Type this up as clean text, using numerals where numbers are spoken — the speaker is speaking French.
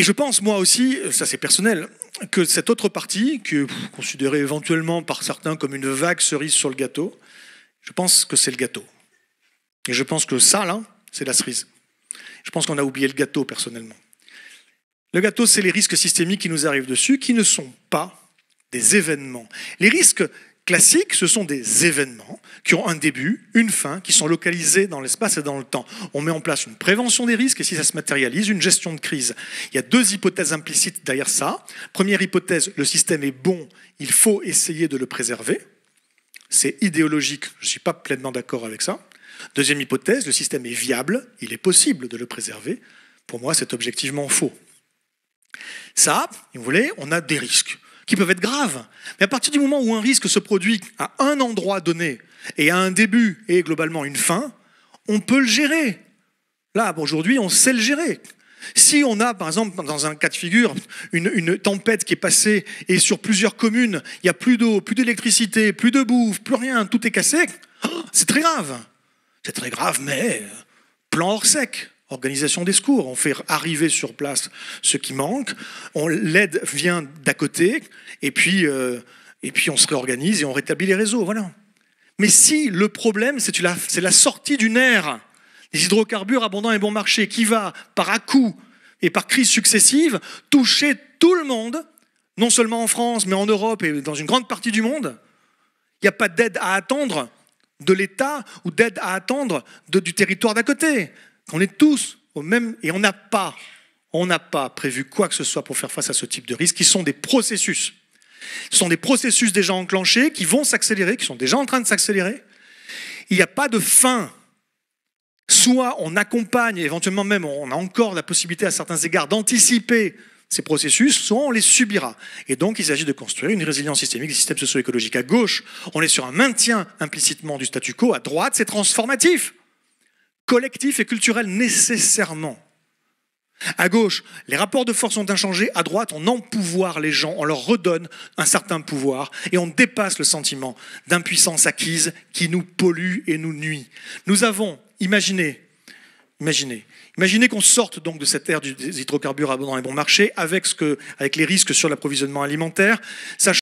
Et je pense, moi aussi, ça c'est personnel, que cette autre partie, qui est considérée éventuellement par certains comme une vague cerise sur le gâteau, je pense que c'est le gâteau. Et je pense que ça, là, c'est la cerise. Je pense qu'on a oublié le gâteau, personnellement. Le gâteau, c'est les risques systémiques qui nous arrivent dessus, qui ne sont pas des événements. Les risques classiques, ce sont des événements qui ont un début, une fin, qui sont localisés dans l'espace et dans le temps. On met en place une prévention des risques et si ça se matérialise, une gestion de crise. Il y a deux hypothèses implicites derrière ça. Première hypothèse, le système est bon, il faut essayer de le préserver. C'est idéologique, je ne suis pas pleinement d'accord avec ça. Deuxième hypothèse, le système est viable, il est possible de le préserver. Pour moi, c'est objectivement faux. Ça, si vous voulez, on a des risques qui peuvent être graves. Mais à partir du moment où un risque se produit à un endroit donné et à un début et globalement une fin, on peut le gérer. Là, aujourd'hui, on sait le gérer. Si on a, par exemple, dans un cas de figure, une tempête qui est passée et sur plusieurs communes, il n'y a plus d'eau, plus d'électricité, plus de bouffe, plus rien, tout est cassé, c'est très grave. C'est très grave, mais plan hors sec. Organisation des secours, on fait arriver sur place ce qui manque, l'aide vient d'à côté, et puis on se réorganise et on rétablit les réseaux, voilà. Mais si le problème, c'est la sortie du nerf des hydrocarbures abondants et bon marché, qui va, par à-coups et par crises successives, toucher tout le monde, non seulement en France, mais en Europe et dans une grande partie du monde, il n'y a pas d'aide à attendre de l'État ou d'aide à attendre du territoire d'à côté. On est tous au même... Et on n'a pas prévu quoi que ce soit pour faire face à ce type de risques, qui sont des processus. Ce sont des processus déjà enclenchés, qui vont s'accélérer, qui sont déjà en train de s'accélérer. Il n'y a pas de fin. Soit on accompagne, éventuellement même on a encore la possibilité à certains égards d'anticiper ces processus, soit on les subira. Et donc il s'agit de construire une résilience systémique des systèmes socio-écologiques. À gauche, on est sur un maintien implicitement du statu quo. À droite, c'est transformatif. Collectif et culturel nécessairement. À gauche, les rapports de force ont inchangé. À droite, on empouvoir les gens, on leur redonne un certain pouvoir et on dépasse le sentiment d'impuissance acquise qui nous pollue et nous nuit. Nous avons imaginé qu'on sorte donc de cette ère des hydrocarbures abondants et bon marché avec les risques sur l'approvisionnement alimentaire, sachant